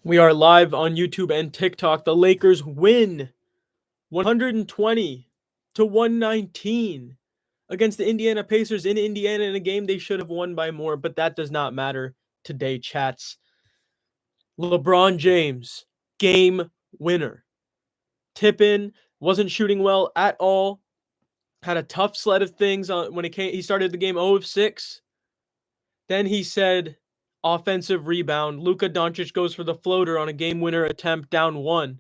We are live on YouTube and TikTok. The Lakers win 120 to 119 against the Indiana Pacers in Indiana in a game they should have won by more, but that does not matter today, chats. LeBron James, game winner. Tippin wasn't shooting well at all. Had a tough sled of things when it came. He started the game 0 of 6. Then he said offensive rebound. Luka Doncic goes for the floater on a game winner attempt down 1.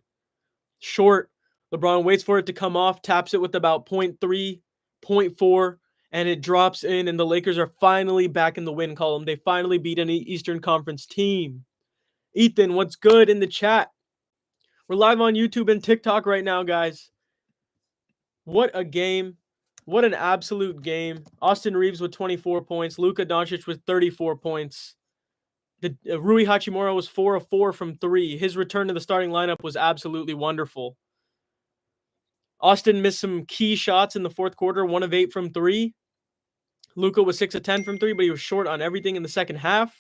Short. LeBron waits for it to come off, taps it with about 0.3, 0.4, and it drops in, and the Lakers are finally back in the win column. They finally beat an Eastern Conference team. Ethan, what's good in the chat? We're live on YouTube and TikTok right now, guys. What a game. What an absolute game. Austin Reeves with 24 points. Luka Doncic with 34 points. Rui Hachimura was 4 of 4 from 3. His return to the starting lineup was absolutely wonderful. Austin missed some key shots in the fourth quarter, 1 of 8 from 3. Luka was 6 of 10 from 3, but he was short on everything in the second half.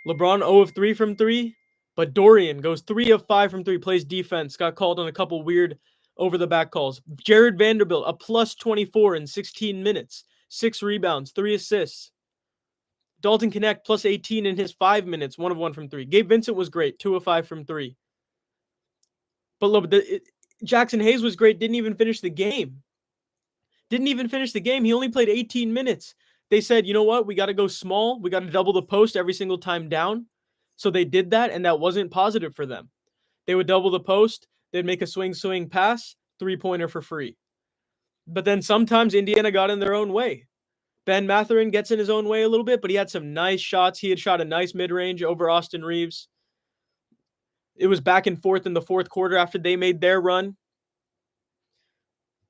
LeBron 0 of 3 from 3, but Dorian goes 3 of 5 from 3, plays defense, got called on a couple weird over-the-back calls. Jared Vanderbilt, a plus 24 in 16 minutes, 6 rebounds, 3 assists. Dalton Knecht, plus 18 in his 5 minutes, 1 of 1 from 3. Gabe Vincent was great, 2 of 5 from 3. But look, Jackson Hayes was great, didn't even finish the game. He only played 18 minutes. They said, you know what? We got to go small. We got to double the post every single time down. So they did that, and that wasn't positive for them. They would double the post. They'd make a swing pass, 3-pointer for free. But then sometimes Indiana got in their own way. Ben Mathurin gets in his own way a little bit, but he had some nice shots. He had shot a nice mid-range over Austin Reeves. It was back and forth in the fourth quarter after they made their run.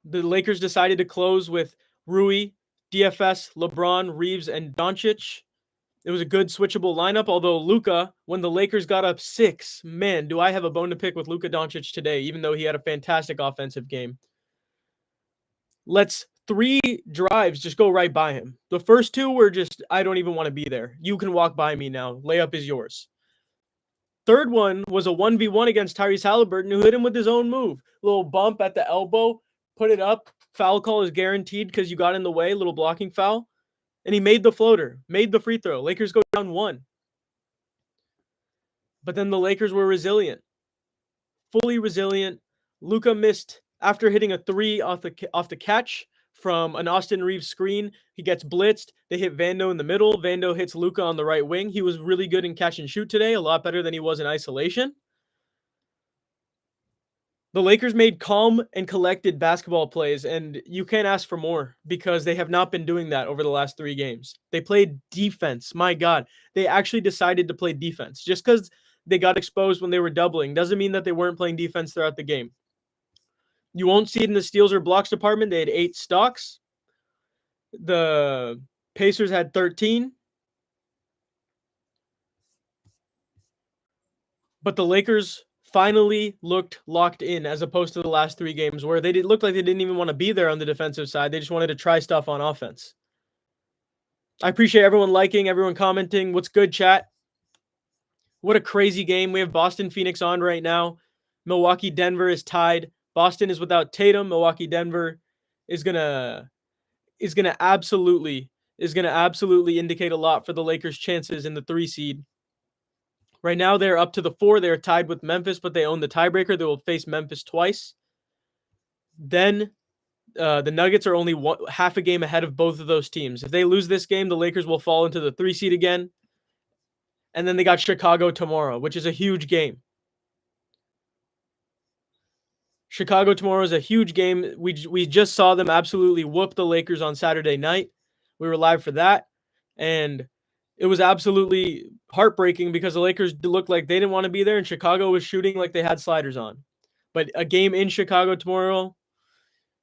The Lakers decided to close with Rui, DFS, LeBron, Reeves, and Doncic. It was a good switchable lineup, although Luka, when the Lakers got up 6, man, do I have a bone to pick with Luka Doncic today, even though he had a fantastic offensive game. Let's 3 drives just go right by him. The first 2 were just, I don't even want to be there. You can walk by me now. Layup is yours. Third one was a 1v1 against Tyrese Halliburton, who hit him with his own move. Little bump at the elbow, put it up. Foul call is guaranteed because you got in the way, little blocking foul. And he made the floater, made the free throw. Lakers go down 1. But then the Lakers were resilient. Fully resilient. Luka missed after hitting a 3 off the catch from an Austin Reeves screen. He gets blitzed. They hit Vando in the middle. Vando hits Luka on the right wing. He was really good in catch and shoot today, a lot better than he was in isolation. The Lakers made calm and collected basketball plays, and you can't ask for more because they have not been doing that over the last 3 games. They played defense. My God, they actually decided to play defense. Just because they got exposed when they were doubling doesn't mean that they weren't playing defense throughout the game. You won't see it in the steals or blocks department. They had 8 stocks. The Pacers had 13. But the Lakers finally looked locked in as opposed to the last 3 games where they looked like they didn't even want to be there on the defensive side. They just wanted to try stuff on offense. I appreciate everyone liking, everyone commenting. What's good, chat? What a crazy game. We have Boston Phoenix on right now. Milwaukee Denver is tied. Boston is without Tatum. Milwaukee Denver is gonna absolutely indicate a lot for the Lakers' chances in the 3 seed. Right now, they're up to the 4. They're tied with Memphis, but they own the tiebreaker. They will face Memphis twice. Then the Nuggets are only half a game ahead of both of those teams. If they lose this game, the Lakers will fall into the 3 seed again. And then they got Chicago tomorrow, which is a huge game. Chicago tomorrow is a huge game. We just saw them absolutely whoop the Lakers on Saturday night. We were live for that. And it was absolutely heartbreaking because the Lakers looked like they didn't want to be there, and Chicago was shooting like they had sliders on. But a game in Chicago tomorrow,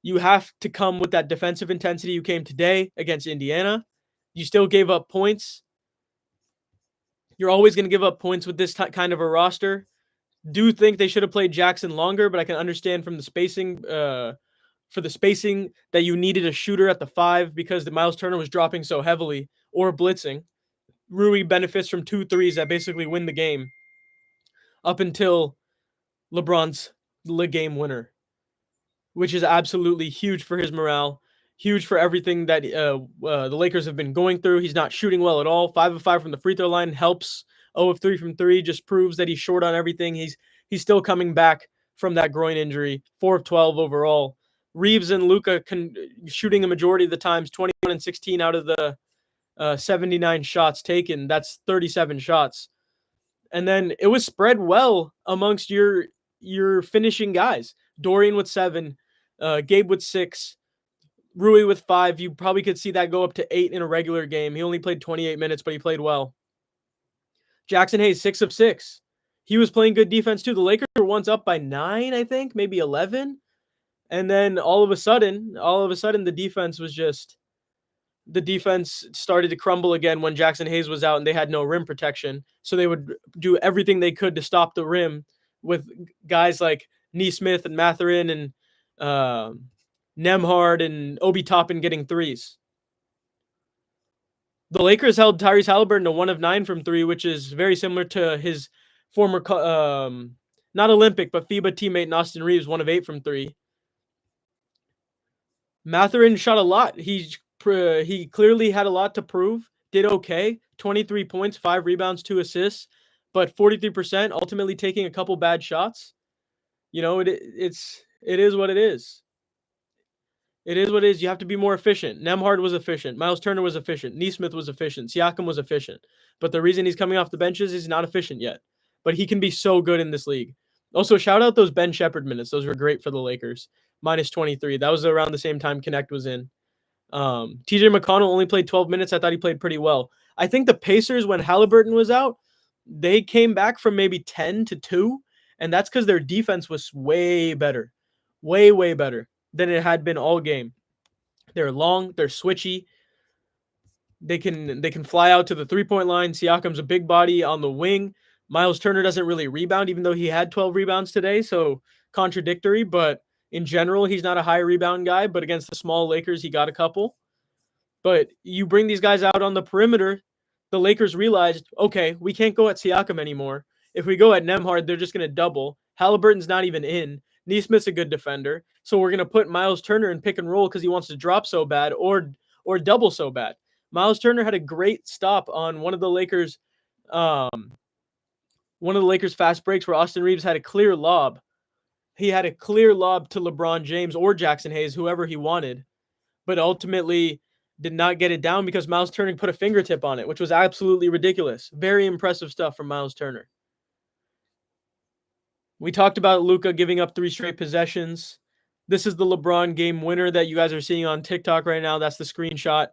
you have to come with that defensive intensity you came today against Indiana. You still gave up points. You're always going to give up points with this kind of a roster. Do think they should have played Jackson longer, but I can understand from the spacing, that you needed a shooter at the 5 because the Miles Turner was dropping so heavily or blitzing. Rui benefits from 2 threes that basically win the game. up until LeBron's game winner, which is absolutely huge for his morale, huge for everything that the Lakers have been going through. He's not shooting well at all. 5 of 5 from the free throw line helps. 0 of 3 from 3 just proves that he's short on everything. He's still coming back from that groin injury. 4 of 12 overall. Reeves and Luka shooting a majority of the times, 21 and 16 out of the 79 shots taken. That's 37 shots. And then it was spread well amongst your finishing guys. Dorian with 7, Gabe with 6, Rui with 5. You probably could see that go up to 8 in a regular game. He only played 28 minutes, but he played well. Jackson Hayes, 6 of 6. He was playing good defense too. The Lakers were once up by 9, I think, maybe 11. And then all of a sudden, the defense started to crumble again when Jackson Hayes was out and they had no rim protection. So they would do everything they could to stop the rim with guys like Nesmith and Mathurin and Nembhard and Obi Toppin getting threes. The Lakers held Tyrese Halliburton to 1 of 9 from 3, which is very similar to his former, not Olympic, but FIBA teammate Austin Reeves, 1 of 8 from 3. Mathurin shot a lot. He clearly had a lot to prove. Did okay. 23 points, 5 rebounds, 2 assists, but 43%, ultimately taking a couple bad shots. You know, it is what it is. It is what it is. You have to be more efficient. Nembhard was efficient. Miles Turner was efficient. Nesmith was efficient. Siakam was efficient. But the reason he's coming off the benches is he's not efficient yet. But he can be so good in this league. Also, shout out those Ben Shepherd minutes. Those were great for the Lakers. Minus 23. That was around the same time Connect was in. TJ McConnell only played 12 minutes. I thought he played pretty well. I think the Pacers, when Halliburton was out, they came back from maybe 10 to 2. And that's because their defense was way better. Way, way better than it had been all game. They're long. They're switchy. They can fly out to the 3-point line. Siakam's a big body on the wing. Miles Turner doesn't really rebound, even though he had 12 rebounds today. So contradictory, but in general, he's not a high rebound guy. But against the small Lakers, he got a couple. But you bring these guys out on the perimeter, the Lakers realized, okay, we can't go at Siakam anymore. If we go at Nembhard, they're just going to double. Halliburton's not even in. Nesmith's a good defender. So we're going to put Miles Turner in pick and roll because he wants to drop so bad or double so bad. Miles Turner had a great stop on one of the Lakers' fast breaks where Austin Reeves had a clear lob. He had a clear lob to LeBron James or Jackson Hayes, whoever he wanted, but ultimately did not get it down because Miles Turner put a fingertip on it, which was absolutely ridiculous. Very impressive stuff from Miles Turner. We talked about Luka giving up 3 straight possessions. This is the LeBron game winner that you guys are seeing on TikTok right now. That's the screenshot.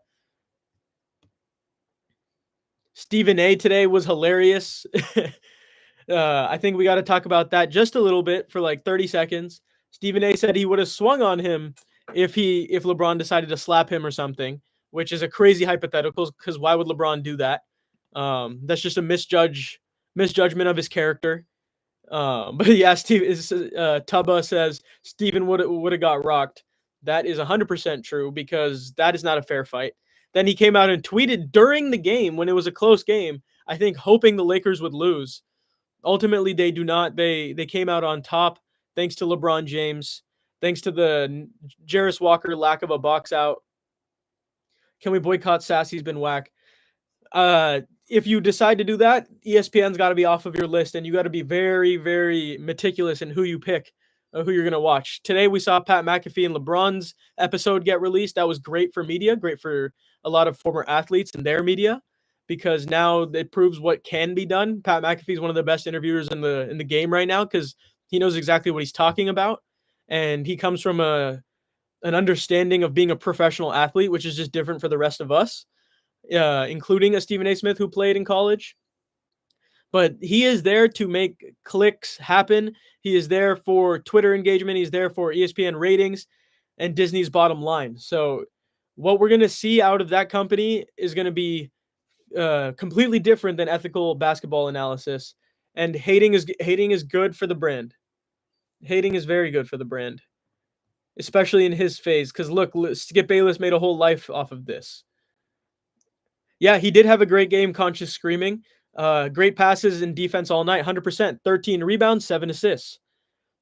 Stephen A today was hilarious. I think we got to talk about that just a little bit for like 30 seconds. Stephen A said he would have swung on him if LeBron decided to slap him or something, which is a crazy hypothetical because why would LeBron do that? That's just a misjudgment of his character. But yeah, Tubba says Steven would have got rocked. That is 100% true because that is not a fair fight. Then he came out and tweeted during the game when it was a close game, I think hoping the Lakers would lose. Ultimately, they do not. They came out on top thanks to LeBron James, thanks to the Jarris Walker lack of a box out. Can we boycott Sass? He's been whack. If you decide to do that, ESPN's got to be off of your list, and you got to be very, very meticulous in who you pick, who you're going to watch. Today, we saw Pat McAfee and LeBron's episode get released. That was great for media, great for a lot of former athletes and their media, because now it proves what can be done. Pat McAfee is one of the best interviewers in the game right now because he knows exactly what he's talking about, and he comes from an understanding of being a professional athlete, which is just different for the rest of us. Including a Stephen A. Smith who played in college. But he is there to make clicks happen. He is there for Twitter engagement. He's there for ESPN ratings and Disney's bottom line. So what we're going to see out of that company is going to be completely different than ethical basketball analysis. And hating is good for the brand. Hating is very good for the brand, especially in his phase. Because look, Skip Bayless made a whole life off of this. Yeah, he did have a great game, Conscious Screaming. Great passes and defense all night, 100%. 13 rebounds, 7 assists.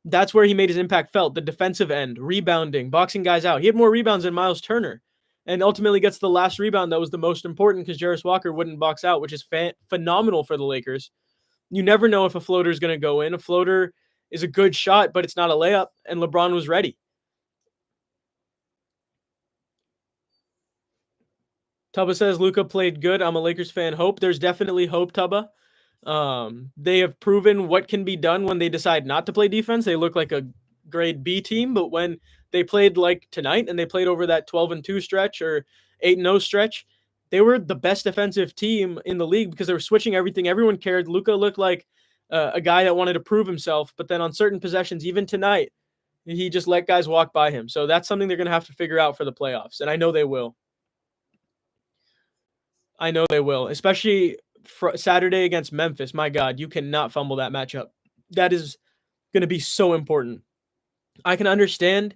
That's where he made his impact felt. The defensive end, rebounding, boxing guys out. He had more rebounds than Miles Turner, and ultimately gets the last rebound that was the most important because Jarris Walker wouldn't box out, which is phenomenal for the Lakers. You never know if a floater is going to go in. A floater is a good shot, but it's not a layup, and LeBron was ready. Tubba says Luka played good. I'm a Lakers fan. Hope. There's definitely hope, Tubba. They have proven what can be done when they decide not to play defense. They look like a grade B team, but when they played like tonight and they played over that 12-2 stretch or 8-0 stretch, they were the best defensive team in the league because they were switching everything. Everyone cared. Luka looked like a guy that wanted to prove himself, but then on certain possessions, even tonight, he just let guys walk by him. So that's something they're going to have to figure out for the playoffs, and I know they will. Especially Saturday against Memphis. My God, you cannot fumble that matchup. That is going to be so important. I can understand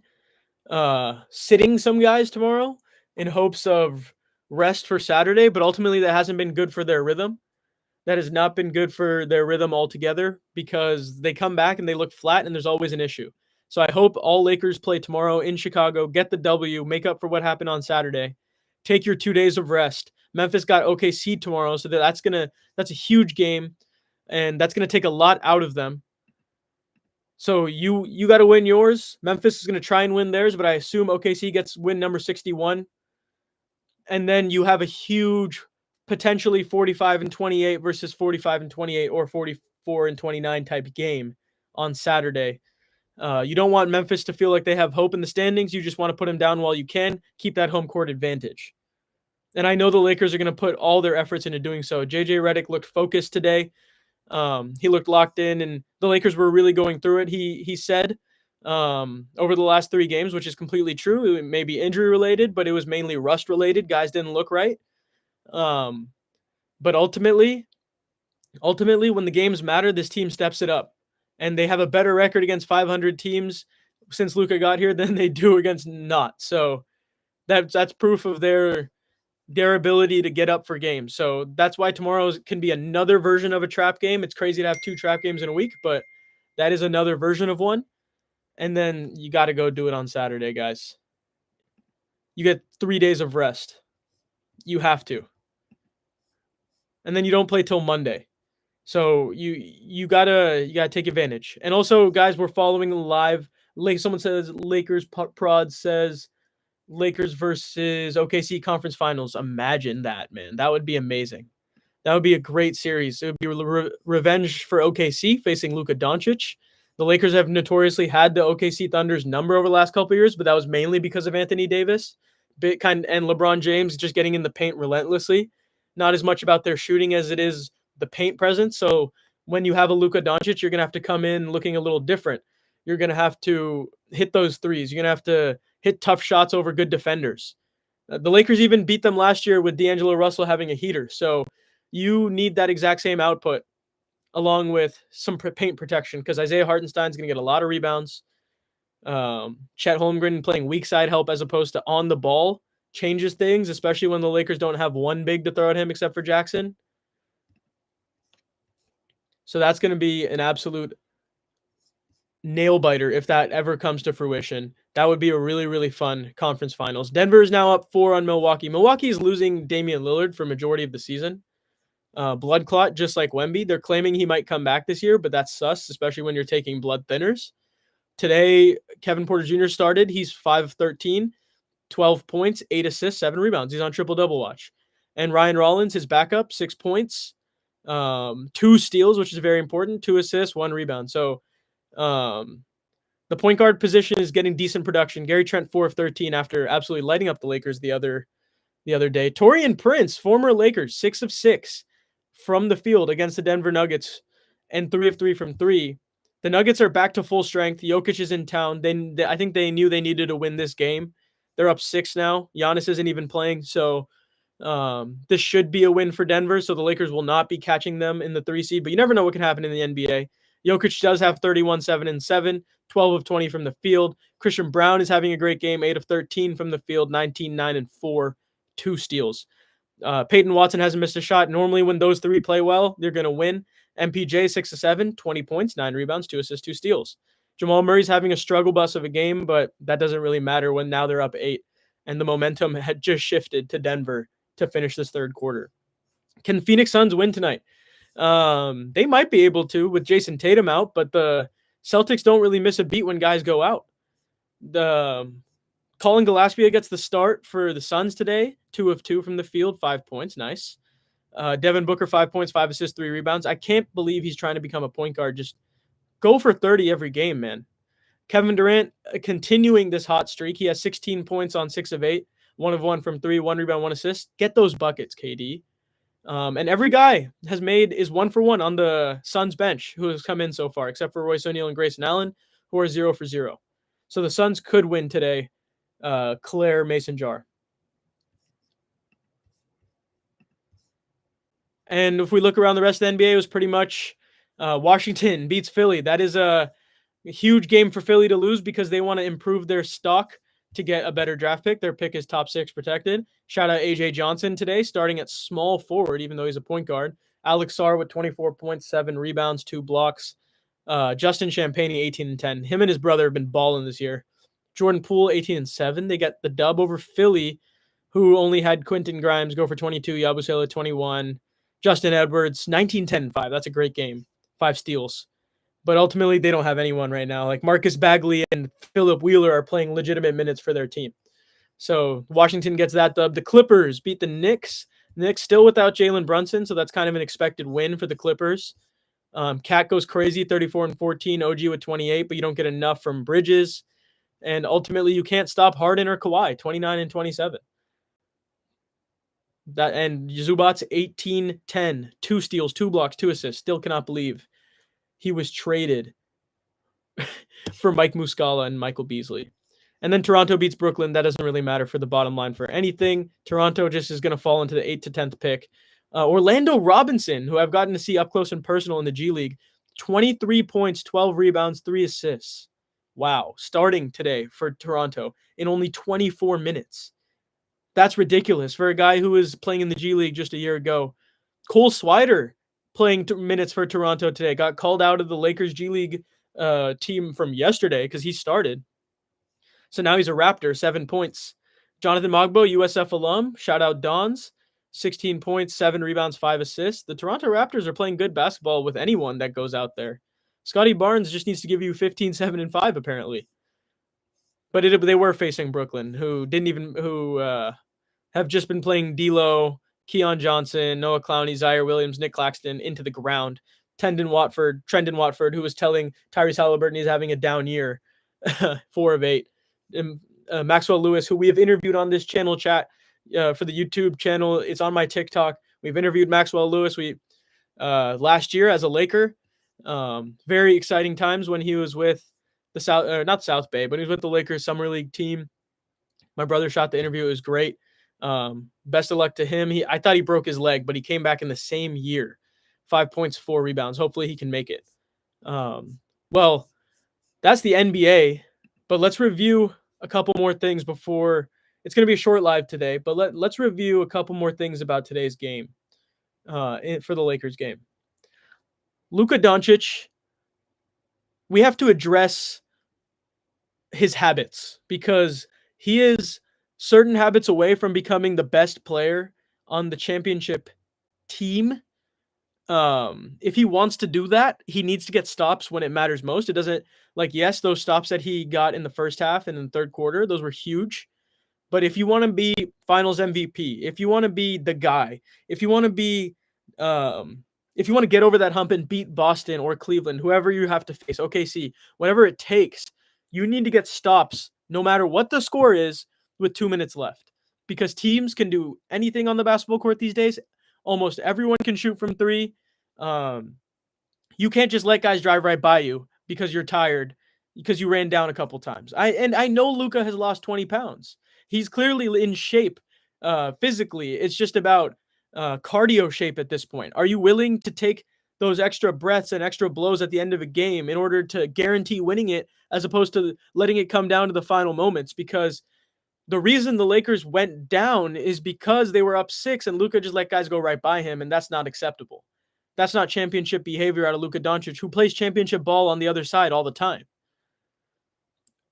sitting some guys tomorrow in hopes of rest for Saturday, but ultimately that hasn't been good for their rhythm. That has not been good for their rhythm altogether because they come back and they look flat and there's always an issue. So I hope all Lakers play tomorrow in Chicago, get the W, make up for what happened on Saturday. Take your 2 days of rest. Memphis got OKC tomorrow, so that's a huge game, and that's gonna take a lot out of them. So you got to win yours. Memphis is gonna try and win theirs, but I assume OKC gets win number 61, and then you have a huge, potentially 45-28 versus 45-28 or 44-29 type game on Saturday. You don't want Memphis to feel like they have hope in the standings. You just want to put them down while you can. Keep that home court advantage. And I know the Lakers are going to put all their efforts into doing so. JJ Redick looked focused today. He looked locked in, and the Lakers were really going through it. He said over the last 3 games, which is completely true. It may be injury related, but it was mainly rust related. Guys didn't look right. But ultimately, when the games matter, this team steps it up. And they have a better record against 500 teams since Luka got here than they do against not. So that's proof of their ability to get up for games. So that's why tomorrow can be another version of a trap game. It's crazy to have 2 trap games in a week, but that is another version of one. And then you got to go do it on Saturday, guys. You get 3 days of rest. You have to. And then you don't play till Monday. So you gotta take advantage. And also, guys, we're following live. Like someone says, Lakers prod says Lakers versus OKC conference finals. Imagine that, man. That would be amazing. That would be a great series. It would be revenge for OKC facing Luka Doncic. The Lakers have notoriously had the OKC Thunder's number over the last couple of years, but that was mainly because of Anthony Davis and LeBron James just getting in the paint relentlessly. Not as much about their shooting as it is the paint presence. So when you have a Luka Doncic, you're going to have to come in looking a little different. You're going to have to hit those threes. You're going to have to hit tough shots over good defenders. The Lakers even beat them last year with D'Angelo Russell having a heater. So you need that exact same output along with some paint protection because Isaiah Hartenstein's going to get a lot of rebounds. Chet Holmgren playing weak side help as opposed to on the ball changes things, especially when the Lakers don't have one big to throw at him except for Jackson. So that's going to be an absolute nail biter if that ever comes to fruition. That would be a really, really fun conference finals. Denver is now up 4 on Milwaukee. Milwaukee is losing Damian Lillard for majority of the season. Blood clot, just like Wemby. They're claiming he might come back this year, but that's sus, especially when you're taking blood thinners. Today, Kevin Porter Jr. started. He's 5 of 13, 12 points, 8 assists, 7 rebounds. He's on triple-double watch. And Ryan Rollins, his backup, 6 points, 2 steals, which is very important, 2 assists, 1 rebound. So the point guard position is getting decent production. Gary Trent, 4 of 13 after absolutely lighting up the Lakers the other day. Taurean Prince, former Lakers, 6 of 6 from the field against the Denver Nuggets and 3 of 3 from 3. The Nuggets are back to full strength. Jokic is in town. I think they knew they needed to win this game. They're up 6 now. Giannis isn't even playing, so this should be a win for Denver, so the Lakers will not be catching them in the 3 seed, but you never know what can happen in the NBA. Jokic does have 31, 7 and 7, 12 of 20 from the field. Christian Brown is having a great game, 8 of 13 from the field, 19, 9 and 4, 2 steals. Peyton Watson hasn't missed a shot. Normally, when those three play well, they're going to win. MPJ, 6 of 7, 20 points, 9 rebounds, 2 assists, 2 steals. Jamal Murray's having a struggle bus of a game, but that doesn't really matter when now they're up 8. And the momentum had just shifted to Denver to finish this third quarter. Can Phoenix Suns win tonight? They might be able to with Jason Tatum out, but the Celtics don't really miss a beat when guys go out. Colin Gillespie gets the start for the Suns today. 2 of 2 from the field, 5 points. Nice. Devin Booker, 5 points, 5 assists, 3 rebounds. I can't believe he's trying to become a point guard. Just go for 30 every game, man. Kevin Durant continuing this hot streak. He has 16 points on 6 of 8. 1 of 1 from 3, 1 rebound, 1 assist. Get those buckets, KD. And every guy is 1 for 1 on the Suns bench who has come in so far, except for Royce O'Neal and Grayson Allen, who are 0 for 0. So the Suns could win today. Claire Mason Jar. And if we look around the rest of the NBA, it was pretty much Washington beats Philly. That is a huge game for Philly to lose because they want to improve their stock to get a better draft pick. Their pick is top 6 protected. Shout out AJ Johnson today, starting at small forward, even though he's a point guard. Alex Sarr with 24 points, 7 rebounds, 2 blocks. Justin Champagnie, 18 and 10. Him and his brother have been balling this year. Jordan Poole, 18 and 7. They get the dub over Philly, who only had Quentin Grimes go for 22, Yabusele 21, Justin Edwards, 19, 10, 5. That's a great game. 5 steals. But ultimately, they don't have anyone right now. Like Marcus Bagley and Philip Wheeler are playing legitimate minutes for their team. So Washington gets that dub. The Clippers beat the Knicks. Knicks still without Jalen Brunson, so that's kind of an expected win for the Clippers. Cat goes crazy, 34 and 14. OG with 28, but you don't get enough from Bridges. And ultimately, you can't stop Harden or Kawhi, 29 and 27. And Zubac's 18, 10, 2 steals, 2 blocks, 2 assists. Still cannot believe he was traded for Mike Muscala and Michael Beasley. And then Toronto beats Brooklyn. That doesn't really matter for the bottom line for anything. Toronto just is going to fall into the 8th to 10th pick. Orlando Robinson, who I've gotten to see up close and personal in the G League, 23 points, 12 rebounds, 3 assists. Wow. Starting today for Toronto in only 24 minutes. That's ridiculous for a guy who was playing in the G League just a year ago. Cole Swider playing minutes for Toronto today. Got called out of the Lakers G League team from yesterday because he started. So now he's a Raptor, 7 points. Jonathan Mogbo, USF alum. Shout out Dons. 16 points, 7 rebounds, 5 assists. The Toronto Raptors are playing good basketball with anyone that goes out there. Scotty Barnes just needs to give you 15, 7, and 5, apparently. But they were facing Brooklyn, who have just been playing D'Lo, Keon Johnson, Noah Clowney, Zaire Williams, Nick Claxton into the ground. Trendon Watford, who was telling Tyrese Halliburton he's having a down year, 4 of 8. And, Maxwell Lewis, who we have interviewed on this channel chat for the YouTube channel. It's on my TikTok. We've interviewed Maxwell Lewis last year as a Laker. Very exciting times when he was with the not South Bay, but he was with the Lakers Summer League team. My brother shot the interview. It was great. Best of luck to him. I thought he broke his leg, but he came back in the same year. 5 points, 4 rebounds. Hopefully he can make it. Well, that's the NBA, but let's review a couple more things before it's going to be a short live today, but let's review a couple more things about today's game for the Lakers game. Luka Doncic, we have to address his habits because he is certain habits away from becoming the best player on the championship team. If he wants to do that, he needs to get stops when it matters most. It doesn't yes, those stops that he got in the first half and in the third quarter, those were huge. But if you want to be finals MVP, if you want to be the guy, if you want to be, if you want to get over that hump and beat Boston or Cleveland, whoever you have to face, OKC, whatever it takes, you need to get stops no matter what the score is with 2 minutes left. Because teams can do anything on the basketball court these days. Almost everyone can shoot from 3. You can't just let guys drive right by you because you're tired, because you ran down a couple times. I know Luka has lost 20 pounds. He's clearly in shape physically. It's just about cardio shape at this point. Are you willing to take those extra breaths and extra blows at the end of a game in order to guarantee winning it, as opposed to letting it come down to the final moments? Because The reason the Lakers went down is because they were up 6 and Luka just let guys go right by him, and that's not acceptable. That's not championship behavior out of Luka Doncic, who plays championship ball on the other side all the time.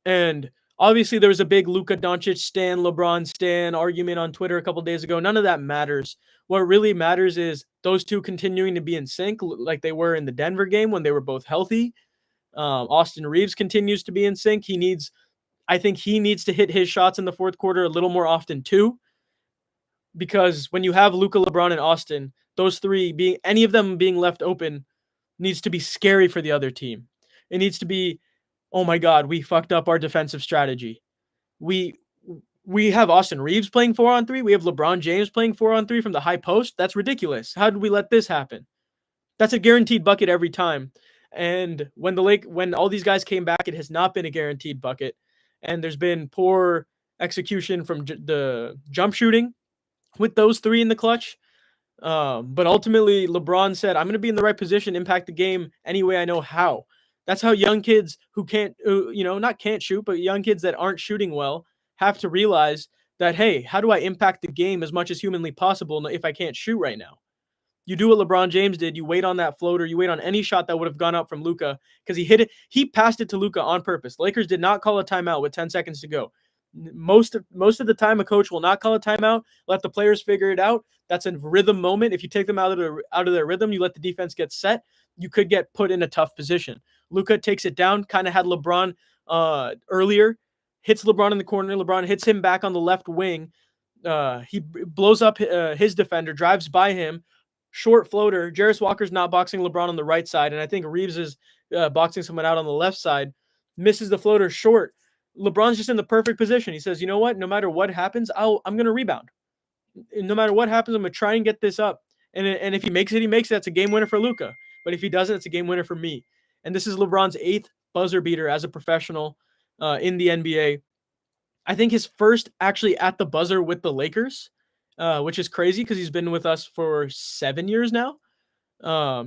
And obviously, there was a big Luka Doncic stan, LeBron stan argument on Twitter a couple days ago. None of that matters. What really matters is those two continuing to be in sync, like they were in the Denver game when they were both healthy. Austin Reeves continues to be in sync. I think he needs to hit his shots in the fourth quarter a little more often too, because when you have Luka, LeBron, and Austin, those three being any of them being left open needs to be scary for the other team. It needs to be, oh my God, we fucked up our defensive strategy. We have Austin Reeves playing 4-on-3. We have LeBron James playing 4-on-3 from the high post. That's ridiculous. How did we let this happen? That's a guaranteed bucket every time. And when all these guys came back, it has not been a guaranteed bucket. And there's been poor execution from the jump shooting with those three in the clutch. But ultimately, LeBron said, I'm going to be in the right position, impact the game any way I know how. That's how young kids who not can't shoot, but young kids that aren't shooting well have to realize that, hey, how do I impact the game as much as humanly possible if I can't shoot right now? You do what LeBron James did. You wait on that floater. You wait on any shot that would have gone up from Luka because he hit it. He passed it to Luka on purpose. Lakers did not call a timeout with 10 seconds to go. Most of the time, a coach will not call a timeout. Let the players figure it out. That's a rhythm moment. If you take them out of their rhythm, you let the defense get set. You could get put in a tough position. Luka takes it down. Kind of had LeBron earlier. Hits LeBron in the corner. LeBron hits him back on the left wing. He blows up his defender. Drives by him. Short floater. Jarris Walker's not boxing LeBron on the right side, and I think Reeves is boxing someone out on the left side. Misses the floater short. LeBron's just in the perfect position. He says, you know what? No matter what happens, I'm going to rebound. No matter what happens, I'm going to try and get this up. And if he makes it, he makes it. That's a game winner for Luka. But if he doesn't, it's a game winner for me. And this is LeBron's 8th buzzer beater as a professional in the NBA. I think his first actually at the buzzer with the Lakers, which is crazy because he's been with us for 7 years now,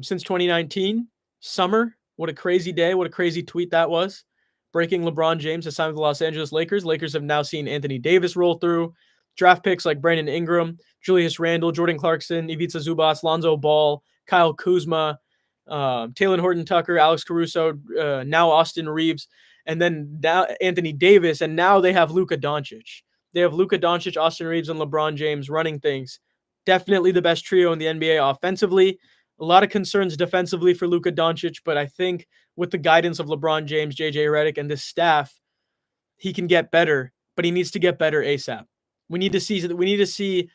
since 2019. Summer. What a crazy day. What a crazy tweet that was. Breaking LeBron James to sign with the Los Angeles Lakers. Lakers have now seen Anthony Davis roll through. Draft picks like Brandon Ingram, Julius Randle, Jordan Clarkson, Ivica Zubac, Lonzo Ball, Kyle Kuzma, Taylor Horton-Tucker, Alex Caruso, now Austin Reeves, and then now Anthony Davis, and now they have Luka Doncic. They have Luka Doncic, Austin Reeves, and LeBron James running things. Definitely the best trio in the NBA offensively. A lot of concerns defensively for Luka Doncic, but I think with the guidance of LeBron James, JJ Redick, and this staff, he can get better, but he needs to get better ASAP. We need to see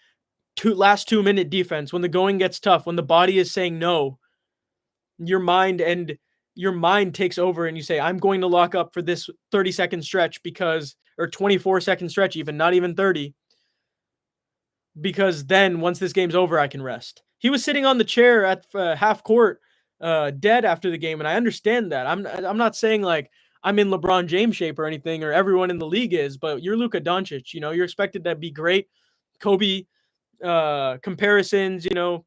last 2-minute defense when the going gets tough, when the body is saying no. Your mind takes over and you say, I'm going to lock up for this 30-second stretch or 24-second stretch even, not even 30. Because then once this game's over, I can rest. He was sitting on the chair at half court, dead after the game, and I understand that. I'm not saying like I'm in LeBron James shape or anything, or everyone in the league is, but you're Luka Doncic. You know, you're expected to be great. Kobe comparisons. You know,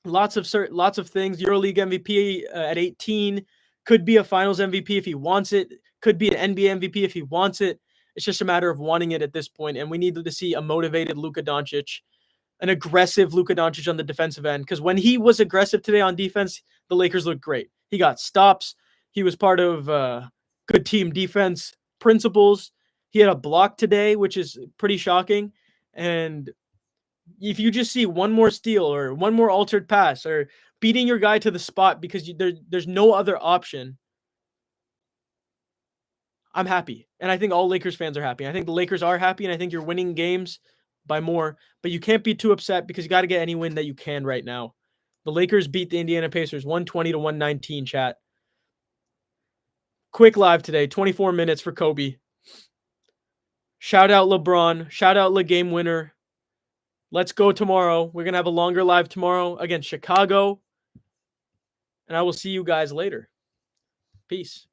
lots of things. EuroLeague MVP at 18, could be a Finals MVP if he wants it. Could be an NBA MVP if he wants it. It's just a matter of wanting it at this point, and we need to see a motivated Luka Doncic. An aggressive Luka Doncic on the defensive end. Because when he was aggressive today on defense, the Lakers looked great. He got stops. He was part of good team defense principles. He had a block today, which is pretty shocking. And if you just see one more steal or one more altered pass or beating your guy to the spot because there's no other option, I'm happy. And I think all Lakers fans are happy. I think the Lakers are happy, and I think you're winning games by more, but you can't be too upset because you got to get any win that you can right now. The Lakers beat the Indiana Pacers 120-119, chat. Quick live today, 24 minutes for Kobe. Shout out LeBron. Shout out LEGAMEWINNER. Let's go tomorrow. We're going to have a longer live tomorrow against Chicago. And I will see you guys later. Peace.